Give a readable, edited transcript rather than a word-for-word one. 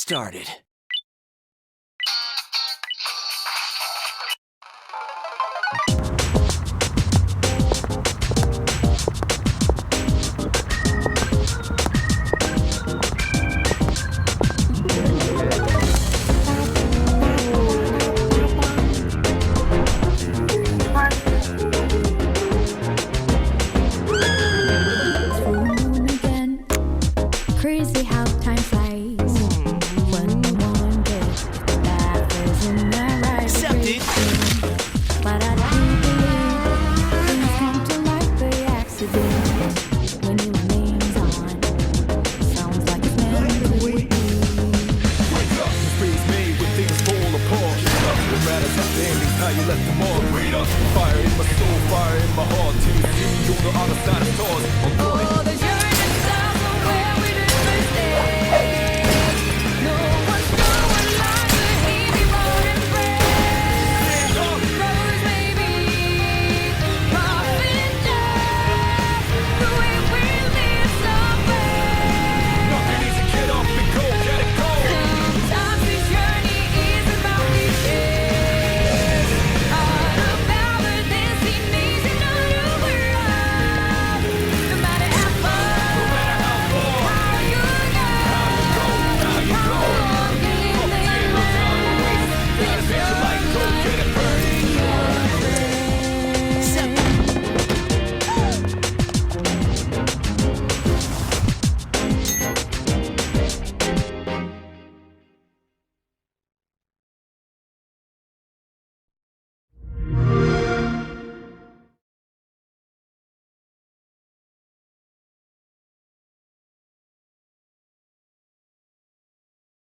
started. Crazy how time flies when you wonder if the path is in the right Accepted. direction. But I do believe things come to life by accident. When your name's on, sounds like it's meant to be. Wake up, the freeze made when things fall apart. No matter the endings, how you left them all. Wait up, fire in my soul, fire in my heart. Till you see on the other side of stars.